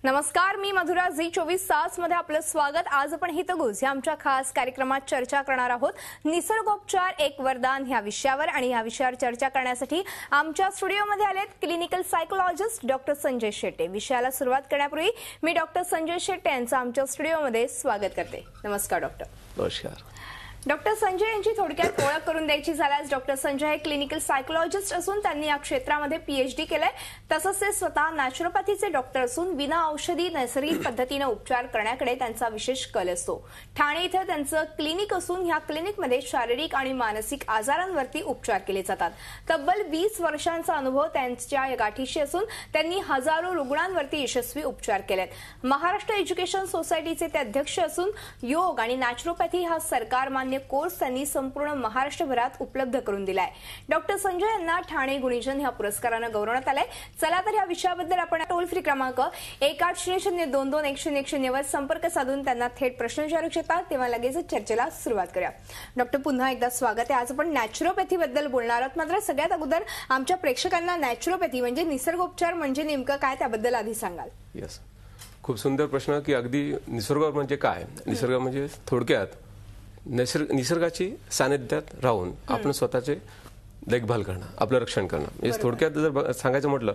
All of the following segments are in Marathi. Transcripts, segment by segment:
नमस्कार, मी मधुरा. झी24 तास मध्ये आपलं स्वागत. आज आपण हितगुज या आमच्या खास कार्यक्रमात चर्चा करणार आहोत निसर्गोपचार एक वरदान ह्या विषयावर. आणि ह्या विषयावर चर्चा करण्यासाठी आमच्या स्टुडिओमध्ये आलेत clinical psychologist doctor Sanjay Shette. विषयाला सुरुवात करण्यापूर्वी मी डॉक्टर संजय शेट्टे यांचं आमच्या स्टुडिओमध्ये स्वागत करते. नमस्कार डॉक्टर. नमस्कार. डॉक्टर संजय यांची थोडक्यात ओळख करून द्यायची झाल्यास डॉक्टर संजय हे क्लिनिकल सायकोलॉजिस्ट असून त्यांनी या क्षेत्रामध्ये पीएचडी केलंय. तसंच ते स्वतः नॅचरोपॅथीचे डॉक्टर असून विना औषधी नैसर्गिक पद्धतीने उपचार करण्याकडे त्यांचा विशेष कल असतो. ठाणे इथे त्यांचं क्लिनिक असून ह्या क्लिनिकमध्ये शारीरिक आणि मानसिक आजारांवरती उपचार केले जातात. तब्बल 20 वर्षांचा अनुभव त्यांच्या या गाठीशी असून त्यांनी हजारो रुग्णांवरती यशस्वी उपचार केलेत. महाराष्ट्र एज्युकेशन सोसायटीचे ते अध्यक्ष असून योग आणि नॅचरोपॅथी हा सरकार मान्य कोर्स त्यांनी संपूर्ण महाराष्ट्रभरात उपलब्ध करून दिलाय. डॉक्टर संजय यांना ठाणे गुणीजन ह्या पुरस्कारानं गौरवण्यात आलंय. चला तर या विषयाबद्दल आपण टोल फ्री क्रमांक 1800221010 वर संपर्क साधून त्यांना थेट प्रश्न विचारू शकतात. तेव्हा लगेच चर्चेला सुरुवात करूया. डॉक्टर, पुन्हा एकदा स्वागत आहे. आज आपण नॅचरोपॅथी बद्दल बोलणार आहोत. मात्र सगळ्यात अगोदर आमच्या प्रेक्षकांना नॅचरोपॅथी म्हणजे निसर्गोपचार म्हणजे नेमकं काय त्याबद्दल आधी सांगाल. यस, खूप सुंदर प्रश्न की अगदी निसर्ग म्हणजे काय. निसर्ग म्हणजे थोडक्यात निसर्गाची सानिध्यात राहून आपण स्वतःचे देखभाल करणं, आपलं रक्षण करणं. म्हणजे थोडक्यात जर सांगायचं म्हटलं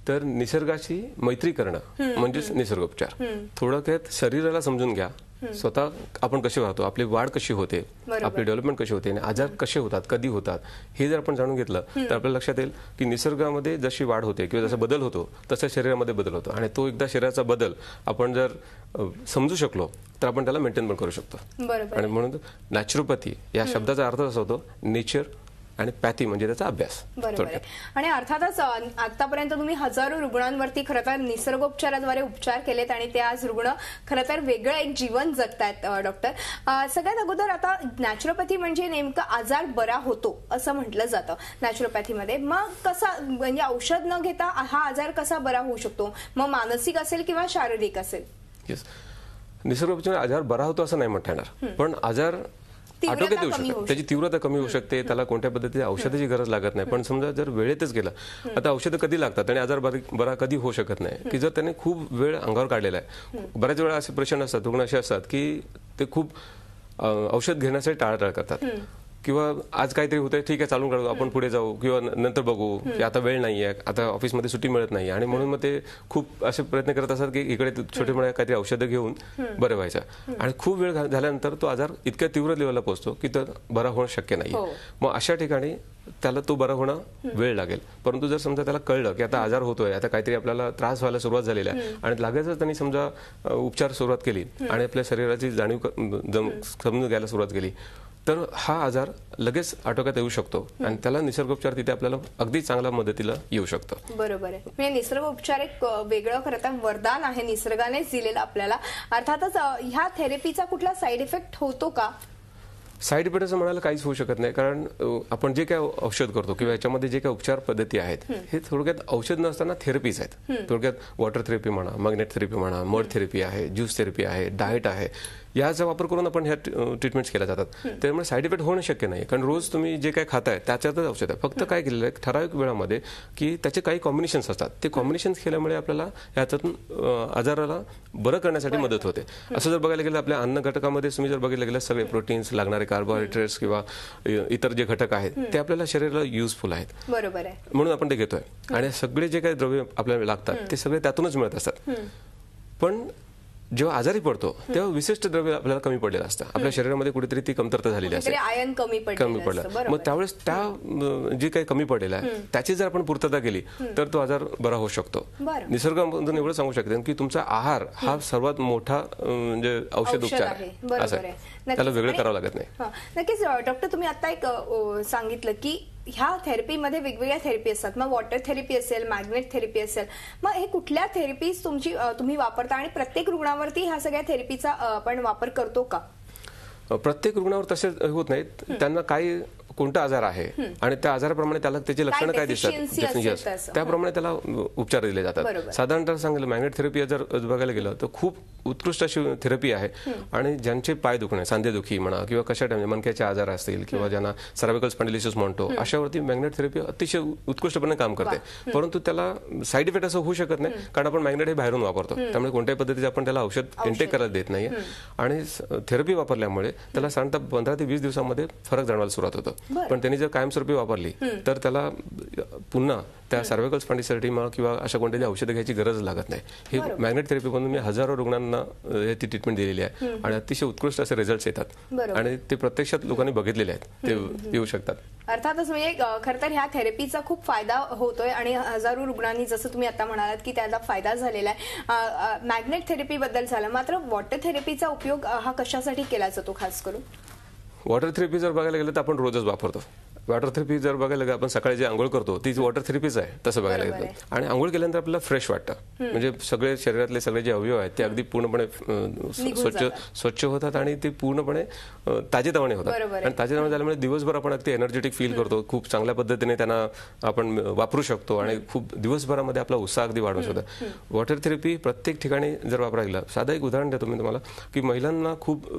तर निसर्गाची मैत्री करणं म्हणजेच निसर्गोपचार. थोडक्यात शरीराला समजून घ्या, स्वतः आपण कसे वाहतो, आपली वाढ कशी होते, आपली डेव्हलपमेंट कशी होते आणि आजार कसे होतात, कधी होतात, हे जर आपण जाणून घेतलं तर आपल्याला लक्षात येईल की निसर्गामध्ये जशी वाढ होते किंवा जसा बदल होतो तसा शरीरामध्ये बदल होतो. आणि तो एकदा शरीराचा बदल आपण जर समजू शकलो तर आपण त्याला मेंटेन पण करू शकतो. आणि म्हणून नॅचरोपॅथी या शब्दाचा अर्थ असा होतो नेचर आणि पॅथी म्हणजे त्याचा अभ्यास. बरोबर. आणि अर्थातच आतापर्यंत तुम्ही हजारो रुग्णांवरती खरं तर निसर्गोपचाराद्वारे उपचार केलेत आणि ते आज रुग्ण खरं तर वेगळं एक जीवन जगतायत. डॉक्टर, सगळ्यात अगोदर आता नॅचरोपॅथी म्हणजे नेमकं आजार बरा होतो असं म्हटलं जातं नॅचरोपॅथीमध्ये. मग कसा म्हणजे औषध न घेता हा आजार कसा बरा होऊ शकतो? मग मानसिक असेल किंवा शारीरिक असेल? येस, निसर्गोपचार आजार बरा होतो असं नाही म्हणता येणार, पण आजार आटोक्यात येऊ शकते, त्याची तीव्रता कमी होऊ शकते. त्याला कोणत्या पद्धतीने औषधाची गरज लागत नाही. पण समजा जर वेळेतच गेला, आता औषधं कधी लागतात आणि आजार बरा कधी होऊ शकत नाही की जर त्याने खूप वेळ अंगावर काढलेला आहे. बऱ्याच वेळा असे पेशंट असतात, रुग्ण असे असतात की ते खूप औषध घेण्यासाठी टाळाटाळ करतात किंवा आज काहीतरी होतंय, ठीक आहे चालून काढू, आपण पुढे जाऊ किंवा नंतर बघू, की आता वेळ नाहीये, आता ऑफिसमध्ये सुट्टी मिळत नाही. आणि म्हणून मग ते खूप असे प्रयत्न करत असतात की इकडे छोटे मोठे काहीतरी औषधं घेऊन बरं व्हायचं. आणि खूप वेळ झाल्यानंतर तो आजार इतक्या तीव्र लेवलला पोहोचतो की तर बरा होणं शक्य नाही. मग अशा ठिकाणी त्याला तो बरा होणं वेळ लागेल. परंतु जर समजा त्याला कळलं की आता आजार होतोय, आता काहीतरी आपल्याला त्रास व्हायला सुरुवात झालेला आहे आणि लागेलच त्यांनी समजा उपचार सुरुवात केली आणि आपल्या शरीराची जाणीव समजून घ्यायला सुरुवात केली तर हा आजार लगेच आटोक्यात येऊ शकतो आणि त्याला निसर्गोपचार तिथे आपल्याला अगदी चांगल्या मदतीला येऊ शकतो. बरोबर आहे. म्हणजे निसर्गोपचार एक वेगळं खरं तर वरदान आहे निसर्गानेच दिलेलं आपल्याला. अर्थातच ह्या थेरपीचा कुठला साईड इफेक्ट होतो का? साईड इफेक्ट असं म्हणायला काहीच होऊ शकत नाही, कारण आपण जे काय औषध करतो किंवा याच्यामध्ये जे काही उपचार पद्धती आहेत हे थोडक्यात औषध नसताना थेरपीज आहेत. थोडक्यात वॉटर थेरपी म्हणा, मॅग्नेट थेरपी म्हणा, मड थेरपी आहे, ज्यूस थेरपी आहे, डाएट आहे, याचा वापर करून आपण ह्या ट्रीटमेंट्स केल्या जातात. त्यामुळे साईड इफेक्ट होणं शक्य नाही, कारण रोज तुम्ही जे काही खाताय त्याच्यातच औषध आहे. फक्त काय केलेलं आहे ठराविक वेळामध्ये की त्याचे काही कॉम्बिनेशन्स असतात, ते कॉम्बिनेशन्स केल्यामुळे आपल्याला याच्यातून आजाराला बरं करण्यासाठी मदत होते. असं जर बघायला गेलं आपल्या अन्न घटकामध्ये तुम्ही जर बघायला गेलं सगळे प्रोटीन्स, लागणारे कार्बोहायड्रेट्स किंवा इतर जे घटक आहेत ते आपल्याला शरीराला युजफुल आहेत. बरोबर आहे. म्हणून आपण ते घेतोय आणि सगळे जे काही द्रव्य आपल्याला लागतात ते सगळे त्यातूनच मिळत असतात. पण जेव्हा आजारी पडतो तेव्हा विशिष्ट द्रव्य आपल्याला कमी पडलेलं असतं. आपल्या शरीरामध्ये कुठेतरी ती कमतरता झालेली असते, आयर्न कमी पडलं. मग त्यावेळेस त्या जे काही कमी पडलेलं आहे त्याची जर आपण पूर्तता केली तर तो आजार बरा होऊ शकतो. निसर्गामधून एवढं सांगू शकते की तुमचा आहार हा सर्वात मोठा म्हणजे औषध उपचार आहे. त्याला वेगळं करावं लागत नाही. नक्कीच डॉक्टर, तुम्ही आता एक सांगितलं की ह्या थेरपीमध्ये वेगवेगळ्या थेरपी असतात. मग वॉटर थेरपी असेल, मॅग्नेट थेरपी असेल, मग हे कुठल्या थेरपीज तुम्ही वापरता आणि प्रत्येक रुग्णावरती ह्या सगळ्या थेरपीचा आपण वापर करतो का? प्रत्येक रुग्णावर तसे होत नाहीत. त्यांना काही कोणता आजार आहे आणि त्या आजाराप्रमाणे त्याला त्याची लक्षणं काय दिसतात त्याप्रमाणे त्याला उपचार दिले जातात. साधारणतः सांगितलं मॅग्नेट थेरपी जर बघायला गेलं तर खूप उत्कृष्ट अशी थेरपी आहे. आणि ज्यांचे पाय दुखणे, सांधेदुखी म्हणा किंवा कशा टाइम मणक्याचे आजार असतील किंवा ज्यांना सर्व्हायकल स्पॉन्डिलिसिस म्हणतो, अशावरती मॅग्नेट थेरपी अतिशय उत्कृष्टपणे काम करते. परंतु त्याला साईड इफेक्ट असं होऊ शकत नाही, कारण आपण मॅग्नेट हे बाहेरून वापरतो, त्यामुळे कोणत्याही पद्धतीचे आपण त्याला औषध इंटेक करायला देत नाहीये. आणि थेरपी वापरल्यामुळे त्याला साधारणतः 15 ते 20 दिवसामध्ये फरक जाणवायला सुरुवात होतं. पण त्यांनी जर कायमस्वरूपी वापरली तर त्याला पुन्हा त्या सर्व्हायकल स्पॉन्डिलिसिटी किंवा अशा कोणत्याही औषधं घ्यायची गरज लागत नाही. ही मॅग्नेट थेरपी म्हणून मी हजारो रुग्णांना ती ट्रीटमेंट दिलेली आहे आणि अतिशय उत्कृष्ट असे रिझल्ट येतात आणि ते प्रत्यक्षात लोकांनी बघितलेले आहेत, ते येऊ शकतात. अर्थातच म्हणजे खरं तर ह्या थेरपीचा खूप फायदा होतोय आणि हजारो रुग्णांनी, जसं तुम्ही आता म्हणालात की त्याचा फायदा झालेला आहे. मॅग्नेट थेरपी बद्दल झालं, मात्र वॉटर थेरपीचा उपयोग हा कशासाठी केला जातो खास करून? वॉटर थेरपी जर बघायला गेलं तर आपण रोजच वापरतो. वॉटर थेरपी जर बघायला गेलं, आपण सकाळी जे आंघोळ करतो ती वॉटर थेरपीच आहे तसं बघायला गेलं. आणि आंघोळ केल्यानंतर आपल्याला फ्रेश वाटतं, म्हणजे सगळे शरीरातले सगळे जे अवयव आहेत ते अगदी पूर्णपणे स्वच्छ होतात आणि ते पूर्णपणे ताजेतवाने होतात. आणि ताजेतवाने झाल्यामुळे दिवसभर आपण अगदी एनर्जेटिक फील करतो, खूप चांगल्या पद्धतीने त्यांना आपण वापरू शकतो आणि खूप दिवसभरामध्ये आपला उत्साह अगदी वाढू शकतो. वॉटर थेरपी प्रत्येक ठिकाणी जर वापरायला, साधं एक उदाहरण देतो मी तुम्हाला की महिलांना खूप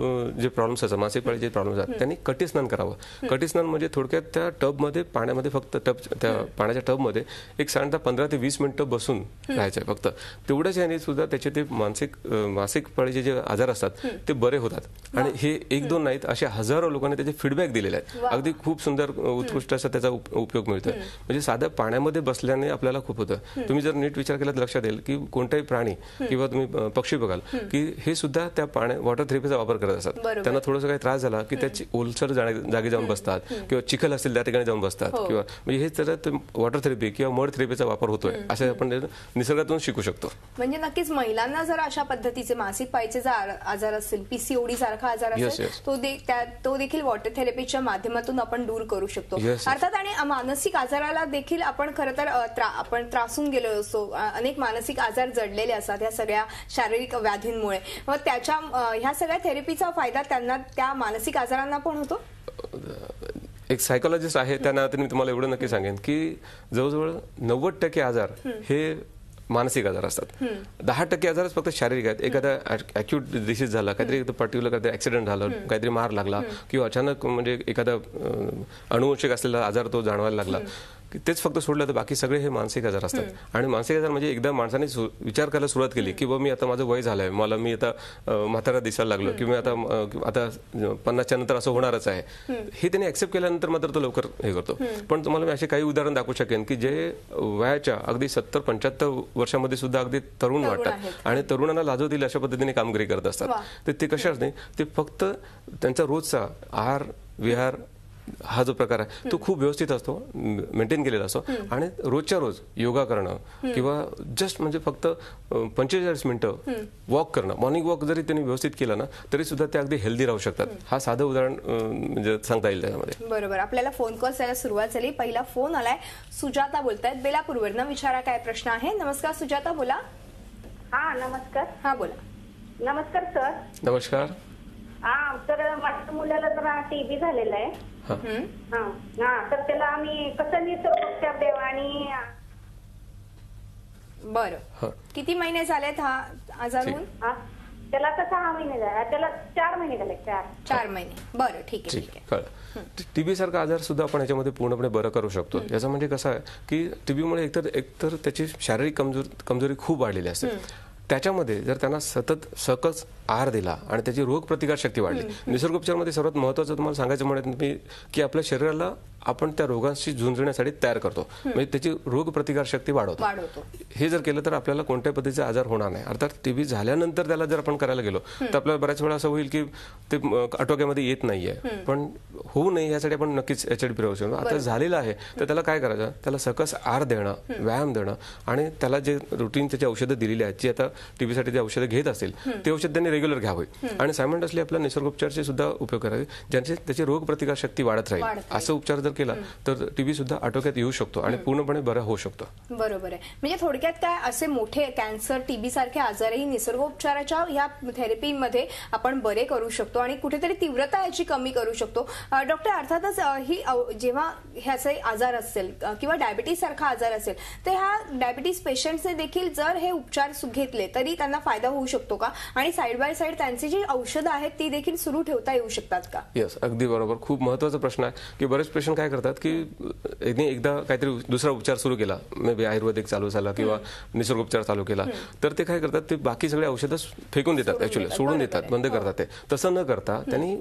जे प्रॉब्लेम्स असतात, मासिक पाळीचे प्रॉब्लेम्स असतात, त्यांनी कटीस्नान करावं. कटीस्नान म्हणजे थोडक्यात त्या टबमध्ये पाण्यामध्ये फक्त त्या पाण्याच्या टबमध्ये एक साधारणतः 15 ते 20 मिनिटं बसून राहायचं आहे फक्त. तेवढ्याच याने सुद्धा त्याचे ते मासिक पाळीचे जे आजार असतात ते बरे होतात. आणि हे एक दोन नाहीत, असे हजारो लोकांनी त्याचे फीडबॅक दिलेले आहेत. अगदी खूप सुंदर उत्कृष्ट असा त्याचा उपयोग मिळतोय. म्हणजे साध्या पाण्यामध्ये बसल्याने आपल्याला खूप होतं. तुम्ही जर नीट विचार केला तर लक्षात येईल की कोणताही प्राणी किंवा तुम्ही पक्षी बघाल की हे सुद्धा त्या वॉटर थेरपीचा वापर करत असतात. त्यांना थोडासा काही त्रास झाला की त्याची ओलसर जागी जाऊन बसतात किंवा चिखल असेल त्या ठिकाणी जाऊन बसतात किंवा म्हणजे हे तर वॉटर थेरपी किंवा मड थेरपीचा वापर होतोय असं आपण निसर्गातून शिकू शकतो. म्हणजे नक्कीच महिलांना जर अशा पद्धतीचे मासिक पाळीचे आजार असतील, पीसीओडी सारखा आजार असेल, तो देखील वॉटर थेरपीच्या माध्यमातून आपण दूर करू शकतो. अर्थात आणि मानसिक आजाराला देखील आपण खरं तर आपण त्रासून गेलो असतो. अनेक मानसिक आजार जडलेले असतात या सगळ्या शारीरिक व्याधींमुळे. मग त्याच्या ह्या सगळ्या थेरपीचा फायदा त्यांना त्या मानसिक आजारांना पण होतो. एक सायकोलॉजिस्ट आहे, त्या नात्याने मी तुम्हाला एवढं नक्की सांगेन की जवळजवळ 90% आजार हे मानसिक आजार असतात. 10% आजारच फक्त शारीरिक आहेत. एखादा अॅक्यूट डिसीज झाला, काहीतरी पर्टिक्युलर काहीतरी ऍक्सिडेंट झालं, काहीतरी मार लागला किंवा अचानक म्हणजे एखादा अनुवंशिक असलेला आजार तो जाणवायला लागला, तेच फक्त सोडलं तर बाकी सगळे हे मानसिक आजार असतात. आणि मानसिक आजार म्हणजे एकदा माणसाने विचार करायला सुरुवात केली की मी आता माझं वय झालंय, मी आता म्हातारा दिसायला लागलो किंवा आता 50च्या नंतर असं होणारच आहे, हे त्याने ऍक्सेप्ट केल्यानंतर मात्र तो लवकर हे करतो. पण तुम्हाला मी असे काही उदाहरण दाखवू शकेन की जे वयाच्या अगदी 70-75 वर्षामध्ये सुद्धा अगदी तरुण वाटतात आणि तरुणांना लाजवतील अशा पद्धतीने कामगिरी करत असतात. तर ते कशाच नाही, ते फक्त त्यांचा रोजचा आहार विहार हा जो प्रकार आहे तो खूप व्यवस्थित असतो, मेंटेन केलेला असतो. आणि रोजच्या रोज योगा करणं किंवा जस्ट म्हणजे फक्त 45 मिनिटं वॉक करणं, मॉर्निंग वॉक जरी त्यांनी व्यवस्थित केलं ना तरी सुद्धा ते अगदी हेल्दी राहू शकतात. हा साधं उदाहरण म्हणजे सांगता येईल त्यामध्ये. बरोबर. आपल्याला फोन कॉल यायला सुरुवात झाली. पहिला फोन आलाय, सुजाता बोलतायत बेलापूरवरनं. विचारा काय प्रश्न आहे. नमस्कार सुजाता, बोला. हा नमस्कार. हा बोला. नमस्कार सर. नमस्कार. हा तर माझ्या मुलाला जरा टीबी झालेला आहे. तर त्याला आम्ही कसं निसर्गोपचार द्यावा आणि बरं किती महिने झालेत हा आजार होऊन? त्याला आता 6 महिने झाले, त्याला 4 महिने झाले. 4 महिने. बरं ठीक आहे. टीबी सारखा आजार सुद्धा आपण याच्यामध्ये पूर्णपणे बरं करू शकतो. याचं म्हणजे कसं आहे की टीबीमुळे एकतर त्याची शारीरिक कमजोरी खूप वाढलेली असते. त्याच्यामध्ये जर त्यांना सतत सकस आहार दिला आणि त्याची रोगप्रतिकार शक्ती वाढली. निसर्गोपचारामध्ये सर्वात महत्त्वाचं तुम्हाला सांगायचं म्हणत मी की आपल्या शरीराला आपण त्या रोगांशी झुंजण्यासाठी तयार करतो, म्हणजे त्याची रोगप्रतिकार शक्ती वाढवतो. हे जर केलं तर आपल्याला कोणत्या पद्धतीचे आजार होणार नाही. अर्थात टीबी झाल्यानंतर त्याला जर आपण करायला गेलो तर आपल्याला बऱ्याच वेळा असं होईल की ते आटोक्यामध्ये येत नाहीये. पण होऊ नये यासाठी आपण नक्कीच एचडी प्रयोग शकतो. आता झालेलं आहे तर त्याला काय करायचं, त्याला सकस आहार देणं, व्यायाम देणं आणि त्याला जे रुटीन त्याची औषधं दिलेली आहेत, जी आता टीबीसाठी जे औषधं घेत असतील ते औषध त्यांनी रेग्युलर घ्यावे आणि सायमल्टेनियसली आपल्या निसर्गोपचारचे सुद्धा उपयोग करावे, ज्यांचे त्याची रोगप्रतिकार शक्ती वाढत राहील. असं उपचार जर केला तर टीबी सुद्धा आटोक्यात येऊ शकतो आणि पूर्णपणे बरा होऊ शकतो. बरोबर आहे. म्हणजे थोडक्यात काय, असे मोठे कॅन्सर, टीबी सारखे आजारही निसर्गोपचाराच्या या थेरपीमध्ये आपण बरे करू शकतो आणि कुठेतरी तीव्रता याची कमी करू शकतो. डॉक्टर, अर्थातच ही जेव्हा ह्याचे आजार असेल किंवा डायबिटीज सारखा आजार असेल तर ह्या डायबिटीज पेशंट्सने देखील जर हे उपचार घेतले घेतले तरी त्यांना फायदा होऊ शकतो का, आणि साईड बाय साईड त्यांची जी औषधं आहेत ती देखील सुरू ठेवता येऊ शकतात का? येस, अगदी बरोबर. खूप महत्त्वाचा प्रश्न आहे की बरेच पेशंट काय करतात की एकदा काहीतरी दुसरा उपचार सुरू केला, मे बी आयुर्वेदिक चालू झाला किंवा निसर्गोपचार चालू केला, तर ते काय करतात, ते बाकी सगळे औषधं फेकून देतात, ऍक्च्युअली सोडून देतात, बंद करतात. ते तसं न करता त्यांनी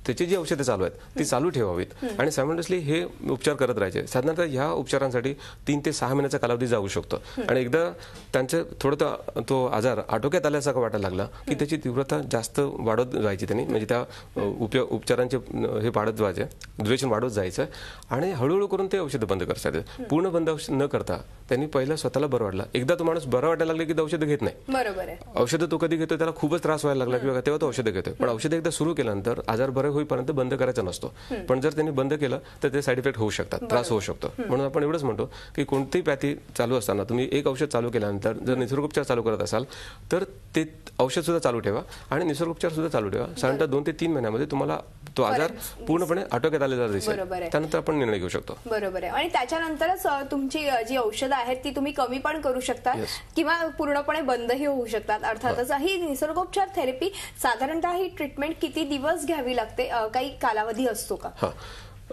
त्याची जी औषधं चालू आहेत ती चालू ठेवावीत आणि सायमल्टेनियसली हे उपचार करत राहायचे. साधारणतः ह्या उपचारांसाठी 3 ते 6 महिन्याचा कालावधी जाऊ शकतो आणि एकदा त्यांचं थोडं तो आजार आटोक्यात आल्यासारखं वाटायला लागला की त्याची तीव्रता जास्त वाढत जायची त्यांनी, म्हणजे त्या उपचारांचे हे वाढत जायचे, ड्युरेशन वाढत जायचं आणि हळूहळू करून ते औषधं बंद करायचे. पूर्ण बंद न करता त्यांनी पहिला स्वतःला बरं वाटलं. एकदा तो माणूस बरं वाटायला लागला की औषधं घेत नाही. बरोबर आहे. औषधं तो कधी घेतो, त्याला खूपच त्रास व्हायला लागला किंवा तेव्हा तो औषधं घेतोय. पण औषधं एकदा सुरू केल्यानंतर आजार बरे होईपर्यंत बंद करायचा नसतो. पण जर त्यांनी बंद केलं तर ते साईड इफेक्ट होऊ शकतात, त्रास होऊ शकतो. म्हणून आपण एवढंच म्हणतो की कोणतीही पॅथी चालू असताना तुम्ही एक औषध चालू केल्यानंतर जर निसर्गोपचार चालू करत असाल तर ते औषध सुद्धा चालू ठेवा आणि निसर्गोपचार सुद्धा चालू ठेवा. साधारणतः 2 ते 3 महिन्यामध्ये तुम्हाला तो आजार पूर्णपणे आटोक्यात आलेला दिसेल. त्यानंतर आपण निर्णय घेऊ शकतो. बरोबर आहे. आणि त्याच्यानंतरच तुमची जी औषधं आहेत ती तुम्ही कमी पण करू शकता किंवा पूर्णपणे बंदही होऊ शकतात. अर्थातच ही निसर्गोपचार थेरपी साधारणतः ही ट्रीटमेंट किती दिवस घ्यावी लागते, काही कालावधी असतो का?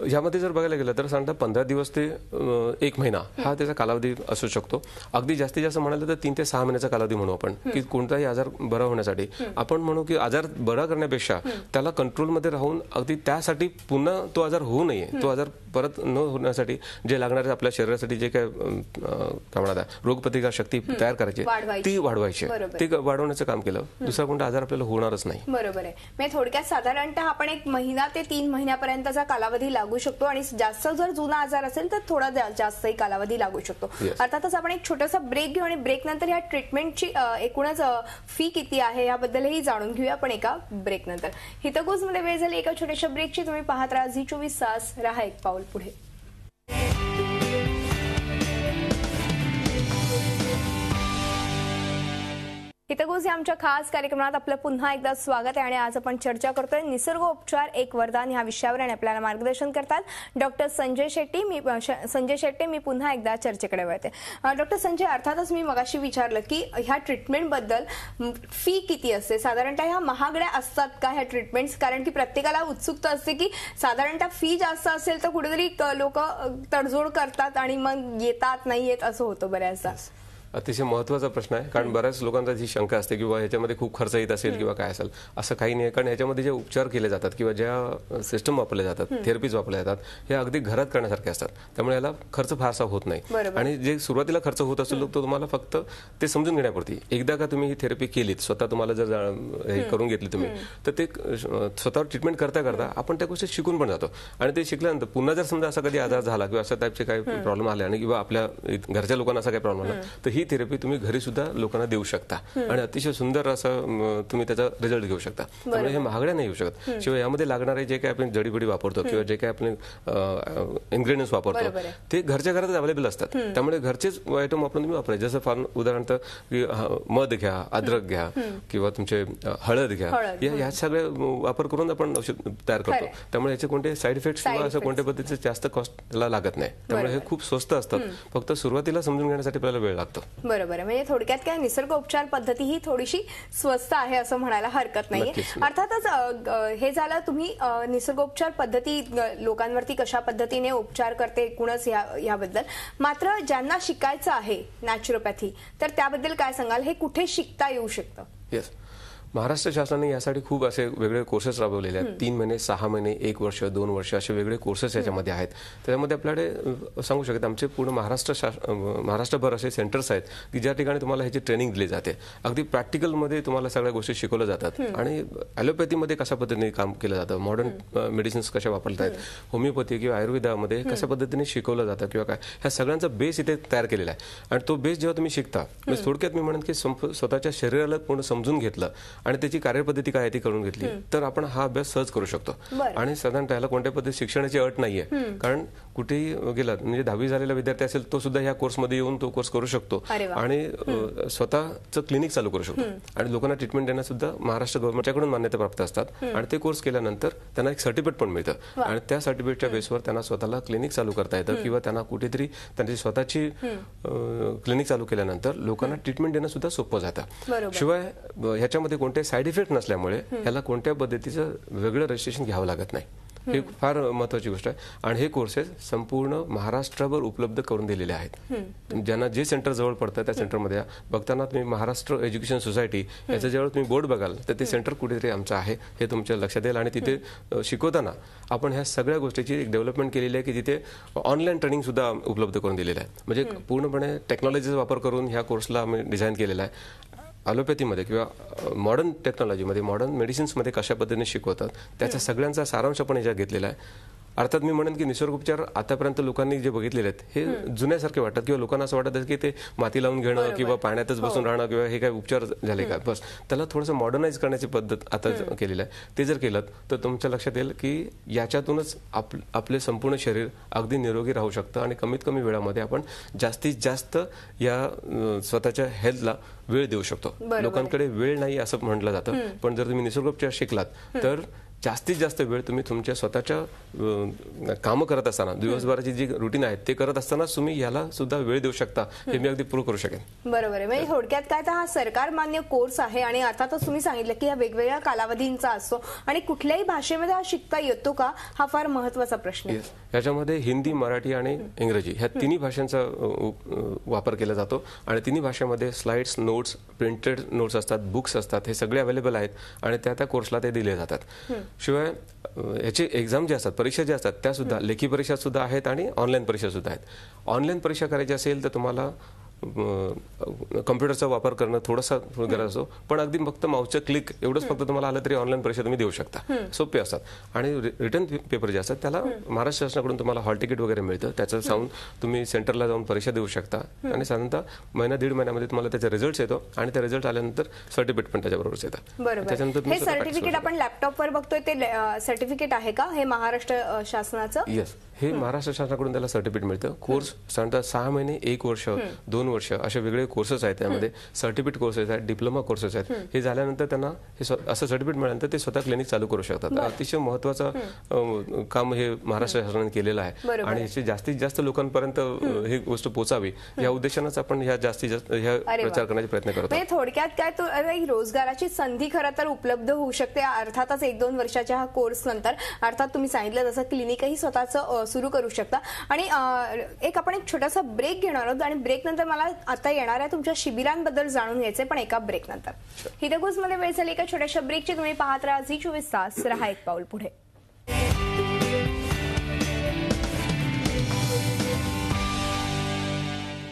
यामध्ये जर बघायला गेलं तर साधारणतः 15 दिवस ते 1 महिना हा त्याचा कालावधी असू शकतो. अगदी जास्तीत जास्त म्हणाले तर 3 ते 6 महिन्याचा कालावधी म्हणू आपण, की कोणताही आजार बरा होण्यासाठी. आपण म्हणू की आजार बरा करण्यापेक्षा त्याला कंट्रोलमध्ये राहून अगदी त्यासाठी पुन्हा तो आजार होऊ नये, तो आजार परत न होण्यासाठी जे लागणारे आपल्या शरीरासाठी जे काय म्हणतात रोगप्रतिकार शक्ती तयार करायची ती वाढवायची, ती वाढवण्याचं काम केलं. दुसरा कोणता आजार आपल्याला होणारच नाही. बरोबर आहे. म्हणजे थोडक्यात साधारणतः आपण 1 महिना ते 3 महिन्यापर्यंतचा कालावधी लागू शकतो आणि जास्त जर जुना आजार असेल तर थोडा जास्तही कालावधी लागू शकतो. अर्थातच आपण एक छोटासा ब्रेक घेऊ आणि ब्रेक नंतर या ट्रीटमेंटची एकूणच फी किती आहे याबद्दलही जाणून घेऊया आपण एका ब्रेक नंतर. हितगुज मध्ये वेळ झाली एका छोट्याशा ब्रेकची. तुम्ही पाहत राहा झी24 तास, रहा एक पाऊल पुढे. हितगुज या आमच्या खास कार्यक्रमात आपलं पुन्हा एकदा स्वागत आहे आणि आज आपण चर्चा करतोय निसर्गोपचार एक वरदान ह्या विषयावर आणि आपल्याला मार्गदर्शन करतात डॉक्टर संजय शेट्टी. मी पुन्हा एकदा चर्चेकडे वळते. डॉक्टर संजय, अर्थातच मी मगाशी विचारलं की ह्या ट्रीटमेंट बद्दल फी किती असते, साधारणतः ह्या महागड्या असतात का ह्या ट्रीटमेंट्स? कारण की प्रत्येकाला उत्सुकता असते की साधारणतः फी जास्त असेल तर कुठेतरी लोक तडजोड करतात आणि मग येतात नाही येत असं होतं बऱ्याचदा. अतिशय महत्त्वाचा प्रश्न आहे, कारण बऱ्याच लोकांचा जी शंका असते किंवा ह्याच्यामध्ये खूप खर्च येत असेल किंवा काय असेल, असं काही नाही. कारण ह्याच्यामध्ये जे उपचार केले जातात किंवा ज्या सिस्टम वापरले जातात, थेरपीज वापरल्या जातात, हे अगदी घरात करण्यासारखे असतात. त्यामुळे याला खर्च फारसा होत नाही. आणि जे सुरुवातीला खर्च होत असेल तो तुम्हाला फक्त ते समजून घेण्यापुरती, एकदा का तुम्ही ही थेरपी केलीत, स्वतः तुम्हाला जर हे करून घेतली तुम्ही, तर ते स्वतःवर ट्रीटमेंट करता करता आपण त्या गोष्टी शिकून पण जातो. आणि ते शिकल्यानंतर पुन्हा जर समजा असा कधी आजार झाला किंवा अशा टाईपचे काही प्रॉब्लेम आले आणि किंवा आपल्या घरच्या लोकांना असा काही प्रॉब्लेम आला, तर ही थेरपी तुम्ही घरी सुद्धा लोकांना देऊ शकता आणि अतिशय सुंदर असं तुम्ही त्याचा रिझल्ट घेऊ शकता. त्यामुळे हे महागड्या नाही येऊ शकत. शिवाय यामध्ये लागणारे जे काही आपण जडीबुडी वापरतो किंवा जे काही आपण इन्ग्रेडियंट्स वापरतो ते घरच्या घरात अवेलेबल असतात. त्यामुळे घरचेच आयटम वापरून तुम्ही वापरायचे. जसं फार उदाहरणार्थ मध घ्या, अद्रक घ्या किंवा तुमचे हळद घ्या, या सगळे वापर करून आपण औषध तयार करतो. त्यामुळे याचे कोणते साईड इफेक्ट्स किंवा असं कोणत्या पद्धतीचे जास्त कॉस्ट त्याला लागत नाही. त्यामुळे हे खूप स्वस्त असतात. फक्त सुरुवातीला समजून घेण्यासाठी आपल्याला वेळ लागतो. बरोबर. म्हणजे थोडक्यात काय निसर्गोपचार पद्धती ही थोडीशी स्वस्त आहे असं म्हणायला हरकत नाहीये. अर्थातच हे झालं तुम्ही निसर्गोपचार पद्धती लोकांवरती कशा पद्धतीने उपचार करते एकूणच याबद्दल. मात्र ज्यांना शिकायचं आहे नॅचरोपॅथी, तर त्याबद्दल काय सांगाल? हे कुठे शिकता येऊ शकतं? येस, महाराष्ट्र शासनाने यासाठी खूप असे वेगळे कोर्सेस राबवलेले आहेत. 3 महिने, 6 महिने, 1 वर्ष, 2 वर्ष असे वेगळे कोर्सेस याच्यामध्ये आहेत. त्याच्यामध्ये आपल्याकडे सांगू शकतो आमचे पूर्ण महाराष्ट्रभर असे सेंटर्स आहेत की ज्या ठिकाणी तुम्हाला ह्याची ट्रेनिंग दिली जाते. अगदी प्रॅक्टिकलमध्ये तुम्हाला सगळ्या गोष्टी शिकवल्या जातात. आणि ॲलोपॅथीमध्ये कशा पद्धतीने काम केलं जातं, मॉडर्न मेडिसिन्स कशा वापरता आहेत, होमिओपॅथी किंवा आयुर्वेदामध्ये कशा पद्धतीने शिकवलं जातं किंवा काय, ह्या सगळ्यांचा बेस इथे तयार केलेला आहे. आणि तो बेस जेव्हा तुम्ही शिकता, थोडक्यात मी म्हणेन की स्वतःच्या शरीराला पूर्ण समजून घेतलं आणि त्याची कार्यपद्धती काय आहे ती करून घेतली तर आपण हा अभ्यास सहज करू शकतो. आणि साधारणतः याला कोणत्या पद्धती शिक्षणाची अट नाहीये, कारण कुठेही गेला म्हणजे 10वी झालेला विद्यार्थी असेल तो सुद्धा ह्या कोर्समध्ये येऊन तो कोर्स करू शकतो आणि स्वतःचं क्लिनिक चालू करू शकतो. आणि लोकांना ट्रीटमेंट देणं सुद्धा महाराष्ट्र गव्हर्नमेंटच्याकडून मान्यता प्राप्त असतात आणि ते कोर्स केल्यानंतर त्यांना एक सर्टिफिकेट पण मिळतं आणि त्या सर्टिफिकेटच्या बेसवर त्यांना स्वतःला क्लिनिक चालू करता येतं किंवा त्यांना कुठेतरी त्यांची स्वतःची क्लिनिक चालू केल्यानंतर लोकांना ट्रीटमेंट देणं सुद्धा सोपं जातं. शिवाय ह्याच्यामध्ये कोणते साईड इफेक्ट नसल्यामुळे ह्याला कोणत्या पद्धतीचं वेगळं रजिस्ट्रेशन घ्यावं लागत नाही. ही फार महत्वाची गोष्ट आहे आणि हे कोर्सेस संपूर्ण महाराष्ट्रभर उपलब्ध करून दिलेले आहेत. ज्यांना जे सेंटर जवळ पडतं त्या सेंटरमध्ये बघताना तुम्ही महाराष्ट्र एज्युकेशन सोसायटी याच्या जवळ तुम्ही बोर्ड बघाल तर ते सेंटर कुठेतरी आमचं आहे हे तुमच्या लक्षात येईल. आणि तिथे शिकवताना आपण ह्या सगळ्या गोष्टीची एक डेव्हलपमेंट केलेली आहे की तिथे ऑनलाईन ट्रेनिंग सुद्धा उपलब्ध करून दिलेलं आहे. म्हणजे पूर्णपणे टेक्नॉलॉजीचा वापर करून ह्या कोर्सला आम्ही डिझाईन केलेला आहे. ॲलोपॅथीमध्ये किंवा मॉडर्न टेक्नॉलॉजीमध्ये मॉडर्न मेडिसिन्समध्ये कशा पद्धतीने शिकवतात त्याचा सगळ्यांचा सारांश आपण याच्यात घेतलेला आहे. अर्थात मी म्हणेन की निसर्गोपचार आतापर्यंत लोकांनी जे बघितलेले आहेत हे जुन्यासारखे वाटतात किंवा लोकांना असं वाटतं की ते माती लावून घेणं किंवा पाण्यातच बसून राहणं किंवा हे काय उपचार झाले का, बस त्याला थोडंसं मॉडर्नाइज करण्याची पद्धत आता केलेलं आहे. ते जर केलं तर तुमच्या लक्षात येईल की याच्यातूनच आपले संपूर्ण शरीर अगदी निरोगी राहू शकतं आणि कमीत कमी वेळामध्ये आपण जास्तीत जास्त या स्वतःच्या हेल्थला वेळ देऊ शकतो. लोकांकडे वेळ नाही असं म्हटलं जातं, पण जर तुम्ही निसर्गोपचार शिकलात तर जास्तीत जास्त वेळ तुम्ही तुमच्या स्वतःच्या कामं करत असताना दिवसभराची जी रुटीन आहे ते करत असताना तुम्ही याला सुद्धा वेळ देऊ शकता हे मी अगदी प्रूव्ह करू शकेन. बरोबर आहे. म्हणजे थोडक्यात काय तर हा सरकार मान्य कोर्स आहे आणि अर्थातच तुम्ही सांगितलं की हा वेगवेगळ्या कालावधींचा असतो आणि कुठल्याही भाषेमध्ये हा शिकता येतो का हा फार महत्वाचा प्रश्न आहे. याच्यामध्ये हिंदी, मराठी आणि इंग्रजी ह्या तिन्ही भाषांचा वापर केला जातो आणि तिन्ही भाषेमध्ये स्लाइड्स, नोट्स, प्रिंटेड नोट्स असतात, बुक्स असतात, हे सगळे अवेलेबल आहेत आणि त्या कोर्सला ते दिले जातात. शिवाय याचे एक्झाम जे असतात, परीक्षा ज्या असतात त्या सुद्धा लेखी परीक्षा सुद्धा आहेत आणि ऑनलाईन परीक्षा सुद्धा आहेत. ऑनलाईन परीक्षा करायची असेल तर तुम्हाला कम्प्युटरचा वापर करणं थोडासा गरज असतो, पण अगदी फक्त माऊसचं क्लिक एवढंच फक्त तुम्हाला आलं तरी ऑनलाईन परीक्षा तुम्ही देऊ शकता. सोपे असतात. आणि रिटर्न पेपर जे असतात त्याला महाराष्ट्र शासनाकडून तुम्हाला हॉल तिकीट वगैरे मिळतं, त्याचं जाऊन तुम्ही सेंटरला जाऊन परीक्षा देऊ शकता आणि साधारणतः महिना दीड महिन्यामध्ये तुम्हाला त्याचा रिझल्ट येतो आणि त्या रिझल्ट आल्यानंतर सर्टिफिकेट पण त्याच्याबरोबरच येतं. त्याच्यानंतर हे सर्टिफिकेट आपण लॅपटॉपवर बघतोय ते सर्टिफिकेट आहे का हे महाराष्ट्र शासनाचं? येस, हे महाराष्ट्र शासनाकडून त्याला सर्टिफिकेट मिळतं. कोर्स साधारणतः 6 महिने, 1 वर्ष, 2 वर्ष असे वेगळे कोर्सेस आहेत. त्यामध्ये सर्टिफिकेट कोर्सेस आहेत, डिप्लोमा कोर्सेस आहेत. हे झाल्यानंतर त्यांना हे असं सर्टिफिकेट मिळाल्यानंतर ते स्वतः क्लिनिक चालू करू शकतात. अतिशय महत्वाचं काम हे महाराष्ट्र शासनाने केलेलं आहे आणि याची जास्तीत जास्त लोकांपर्यंत ही गोष्ट पोहोचावी या उद्देशानेच आपण ह्या जास्तीत जास्त ह्या प्रचार करण्याचे प्रयत्न करतो. थोडक्यात काय तो रोजगाराची संधी खरं तर उपलब्ध होऊ शकते अर्थातच 1-2 वर्षाच्या हा कोर्स नंतर. अर्थात तुम्ही सांगितलं तसं क्लिनिकही स्वतःचं सुरू करू शकता. आणि आपण एक छोटासा ब्रेक घेणार आहोत आणि ब्रेक नंतर मला आता येणाऱ्या तुमच्या शिबिरांबद्दल जाणून घ्यायचंय, पण एका ब्रेक नंतर. हितगुज मध्ये वेळ झाली एका छोट्याशा ब्रेकची. तुम्ही पाहत राहा झी 24 तास, रहा एक पाऊल पुढे.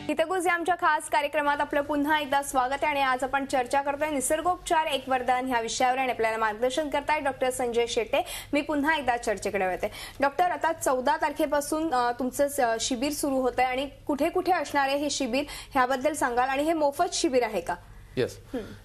हितगुज या आमच्या खास कार्यक्रमात आपलं पुन्हा एकदा स्वागत आहे आणि आज आपण चर्चा करतोय निसर्गोपचार एक वरदान ह्या विषयावर आणि आपल्याला मार्गदर्शन करताय डॉक्टर संजय शेटे. मी पुन्हा एकदा चर्चेकडे वळते. डॉक्टर, आता 14 तारखेपासून तुमचं शिबिर सुरू होत आहे आणि कुठे कुठे असणार आहे हे शिबिर ह्याबद्दल सांगाल आणि हे मोफत शिबिर आहे का? येस,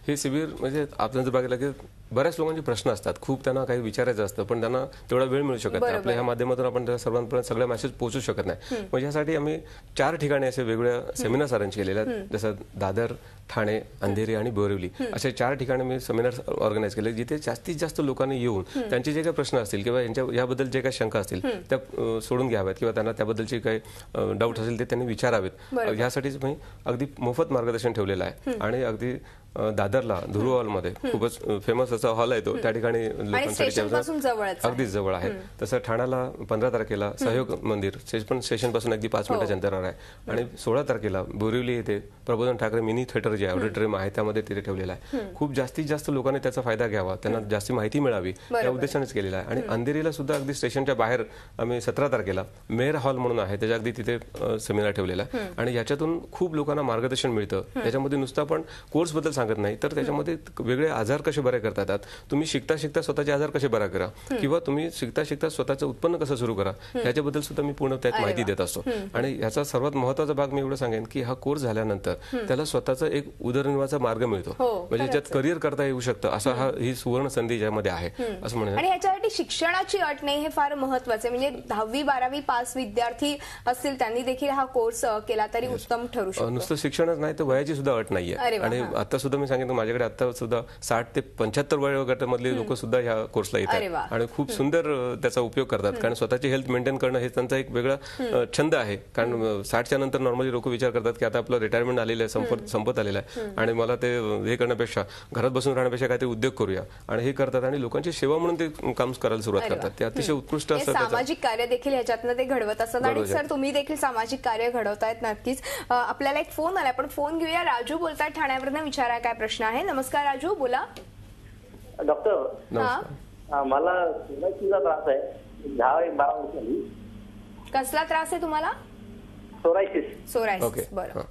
हे शिबिर म्हणजे आपण जर बघितलं की बऱ्याच लोकांचे प्रश्न असतात, खूप त्यांना काही विचारायचं असतं पण त्यांना तेवढा वेळ मिळू शकत नाही. आपल्या ह्या माध्यमातून आपण त्या सर्वांपर्यंत सगळ्या मेसेज पोहोचू शकत नाही. मग यासाठी आम्ही 4 ठिकाणी असे वेगवेगळ्या सेमिनार्स अरेंज केलेले आहेत. जसं दादर, ठाणे, अंधेरी आणि बोरिवली असे 4 ठिकाणी मी सेमिनार ऑर्गनाईज केले जिथे जास्तीत जास्त लोकांनी येऊन त्यांचे जे काही प्रश्न असतील किंवा याबद्दल जे काही शंका असतील त्या सोडून घ्याव्यात किंवा त्यांना त्याबद्दलचे काही डाऊट असेल ते त्यांनी विचारावेत. यासाठीच मी अगदी मोफत मार्गदर्शन ठेवलेलं आहे. आणि अगदी दादरला धुरू हॉलमध्ये खूपच फेमस असा हॉल आहे तो, त्या ठिकाणी लोकांसाठी अगदीच जवळ आहे. तसं ठाण्याला 15 तारखेला सहयोग मंदिर स्टेशन पासून अगदी 5 मिनिटाच्या अंतरावर आहे. आणि 16 तारखेला बोरिवली येथे प्रबोधन ठाकरे मिनी थिएटर जे ऑडिटोरियम आहे त्यामध्ये तिथे ठेवलेला आहे. खूप जास्तीत जास्त लोकांनी त्याचा फायदा घ्यावा, त्यांना जास्ती माहिती मिळावी या उद्देशानेच केलेला आहे. आणि अंधेरीला सुद्धा अगदी स्टेशनच्या बाहेर आम्ही 17 तारखेला मेयर हॉल म्हणून आहे त्याच्या अगदी तिथे सेमिनार ठेवलेला आहे. आणि याच्यातून खूप लोकांना मार्गदर्शन मिळतं. त्याच्यामध्ये नुसतं आपण कोर्स बद्दल सांगत नाही, तर त्याच्यामध्ये वेगळे आजार कसे बरे करता येतात, तुम्ही शिकता शिकता स्वतःचे आजार कसे बरा करा, किंवा तुम्ही शिकता शिकता स्वतःचं उत्पन्न कसं सुरू करा, याच्याबद्दल सुद्धा मी पूर्ण त्यात माहिती देत असतो. आणि याचा सर्वात महत्वाचा भाग मी एवढं सांगेन की हा कोर्स झाल्यानंतर त्याला स्वतःचा एक उदरनिर्वाहाचा मार्ग मिळतो, म्हणजे ज्यात करिअर करता येऊ शकतं, असा ही सुवर्ण संधी ज्यामध्ये आहे असं म्हणून. आणि ह्याच्यासाठी शिक्षणाची अट नाही, हे फार महत्वाचं आहे. म्हणजे 10वी 12वी पास विद्यार्थी असतील त्यांनी देखील हा कोर्स केला तरी उत्तम ठरू शकतो. नुसतं शिक्षणच नाही तर वयाची सुद्धा अट नाहीये. आणि आता सुद्धा मी सांगितलं माझ्याकडे आता सुद्धा 60 ते 75 वयोगटामधले लोक सुद्धा ह्या कोर्सला येतात आणि खूप सुंदर त्याचा उपयोग करतात, कारण स्वतःची हेल्थ मेंटेन करणं हे त्यांचा एक वेगळा छंद आहे. कारण 60च्या नंतर नॉर्मली लोक विचार करतात की आता आपलं रिटायरमेंट आलेलं आहे, संपत आलेलं आहे आणि मला ते हे करण्यापेक्षा घरात बसून राहण्यापेक्षा काहीतरी उद्योग करूया, आणि हे करतात आणि लोकांची सेवा म्हणून ते काम करायला सुरुवात करतात. ते अतिशय उत्कृष्ट असतं. सामाजिक कार्य देखील ह्याच्यातनं ते घडवत असतात. आणि सर तुम्ही देखील सामाजिक कार्य घडवतायत नक्कीच. आपल्याला एक फोन आला, पण फोन घेऊया. राजू बोलतात ठाण्यावरनं, विचारा काय प्रश्न आहे. नमस्कार राजू, बोला. डॉक्टर नमस्कार. मला सोरायसिसचा त्रास आहे. 10-12 वर्षांनी. कसला त्रास आहे तुम्हाला? सोरायसिस. बरं.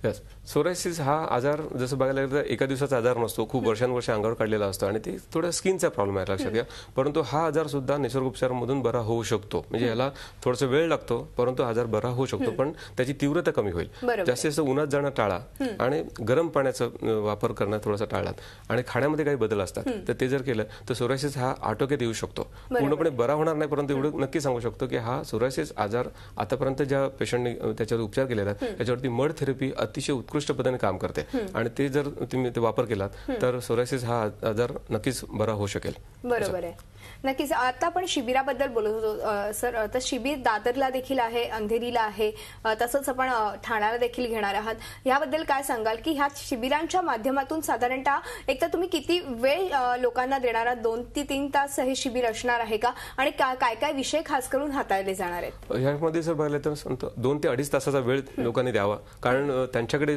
यस, सोरायसिस हा आजार जसं बघायला गेलं तर एका दिवसाचा आजार नसतो, खूप वर्षांवर्ष अंगावर काढलेला असतो आणि ते थोडा स्किनचा प्रॉब्लेम आहे लक्षात घ्या. परंतु हा आजार सुद्धा निसर्गोपचारामधून बरा होऊ शकतो. म्हणजे याला थोडासा वेळ लागतो, परंतु आजार बरा होऊ शकतो, पण त्याची तीव्रता कमी होईल. जास्तीत जास्त उन्हात जाणं टाळा आणि गरम पाण्याचा वापर करणं थोडासा टाळात, आणि खाण्यामध्ये काही बदल असतात तर ते जर केलं तर सोरायसिस हा आटोक्यात येऊ शकतो. पूर्णपणे बरा होणार नाही, परंतु एवढं नक्की सांगू शकतो की हा सोरायसिस आजार आतापर्यंत ज्या पेशंटने त्याच्यावर उपचार केलेला आहे त्याच्यावरती मड थेरपी अतिशय उत्कृष्ट पद्धतीने काम करते, आणि ते जर तुम्ही ते वापर केलात तर सोरायसिस हा आजार नक्कीच बरा होऊ शकेल. बरोबर आहे, नक्कीच. आता आपण शिबिराबद्दल बोलत होतो सर, तर शिबिर दादरला देखील आहे, अंधेरीला आहे, तसंच आपण ठाण्याला देखील घेणार आहात. याबद्दल काय सांगाल की ह्या शिबिरांच्या माध्यमातून साधारणतः एक तर तुम्ही किती वेळ लोकांना देणार आहात? 2 ते 3 तास हे शिबिर असणार आहे का? आणि काय काय विषय खास करून हाताळले जाणार आहेत? ह्यामध्ये जर बघायला तर 2 ते 2.5 तासाचा वेळ लोकांनी द्यावा, कारण त्यांच्याकडे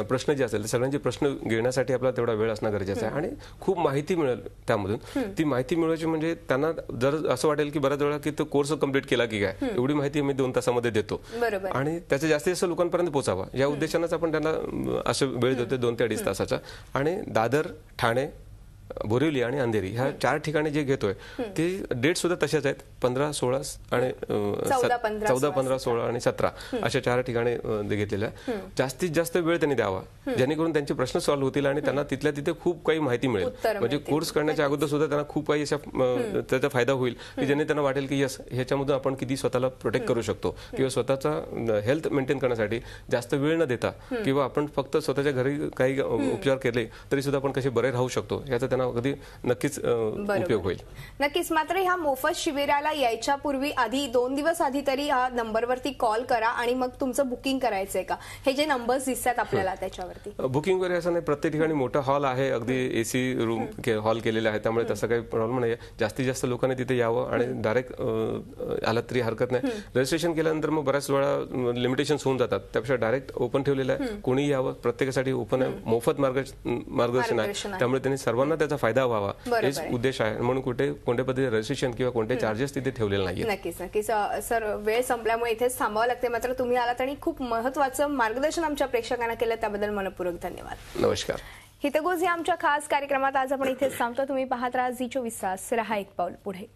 प्रश्न जे असेल सगळ्यांचे प्रश्न घेण्यासाठी आपला तेवढा वेळ असणं गरजेचं आहे, आणि खूप माहिती मिळेल त्यामधून. ती माहिती मिळवायची म्हणजे त्यांना जर असं वाटेल की बऱ्याच वेळा की तो कोर्स कम्प्लीट केला की काय, एवढी माहिती मी 2 तासामध्ये देतो, आणि त्याचा जास्तीत जास्त लोकांपर्यंत पोहोचावा या उद्देशानेच आपण त्यांना असं वेळ देतो 2 ते 2.5 तासाचा. आणि दादर, ठाणे, बोरिवली आणि अंधेरी ह्या 4 ठिकाणी जे घेतोय ते डेट सुद्धा तशाच आहेत. 15, 16 आणि 14, 15, 16 आणि 17 अशा 4 ठिकाणी घेतलेल्या. जास्तीत जास्त वेळ त्यांनी द्यावा, जेणेकरून त्यांचे प्रश्न सॉल्व्ह होतील आणि त्यांना तिथल्या तिथे खूप काही माहिती मिळेल. म्हणजे कोर्स करण्याच्या अगोदर सुद्धा त्यांना खूप काही अशा त्याचा फायदा होईल की ज्याने त्यांना वाटेल की यस, ह्याच्यामधून आपण किती स्वतःला प्रोटेक्ट करू शकतो, किंवा स्वतःचा हेल्थ मेंटेन करण्यासाठी जास्त वेळ न देता, किंवा आपण फक्त स्वतःच्या घरी काही उपचार केले तरी सुद्धा आपण कसे बरे राहू शकतो याचा कधी नक्कीच उपयोग होईल. नक्कीच. मात्र ह्या मोफत शिबिराला यायच्या पूर्वी आधी 2 दिवस आधी तरी ह्या नंबरवरती कॉल करा आणि मग तुमचं बुकिंग करायचंय का? हे जे नंबर्स दिसतात आपल्याला त्याच्यावरती बुकिंग वगैरे असं नाही. प्रत्येक ठिकाणी मोठा हॉल आहे, अगदी एसी रूम हॉल केलेला आहे, त्यामुळे तसं काही प्रॉब्लेम नाही. जास्तीत जास्त लोकांनी तिथे यावं आणि डायरेक्ट आलात तरी हरकत नाही. रजिस्ट्रेशन केल्यानंतर मग बऱ्याच वेळा लिमिटेशन होऊन जातात, त्यापेक्षा डायरेक्ट ओपन ठेवलेलं आहे, कोणी यावं, प्रत्येकासाठी ओपन आहे, मोफत मार्गदर्शन आहे, त्यामुळे त्यांनी सर्वांना त्याचा फायदा व्हावा हेच उद्देश आहे. म्हणून कोणत्या पद्धतीने रजिस्ट्रेशन किंवा कोणते चार्जेस तिथे ठेवलेले नाहीये. नक्कीच नक्कीच. सर, वेळ संपल्यामुळे इथेच थांबावं लागते, मात्र तुम्ही आलात आणि खूप महत्वाचं मार्गदर्शन आमच्या प्रेक्षकांना केलं, त्याबद्दल मनपूर्वक धन्यवाद. नमस्कार. हितगुज या आमच्या खास कार्यक्रमात आज आपण इथेच थांबतो. तुम्ही पाहत राहा झी24 तास, रहा एक पाऊल पुढे.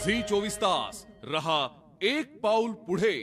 झी24 तास, रहा एक पाऊल पुढे.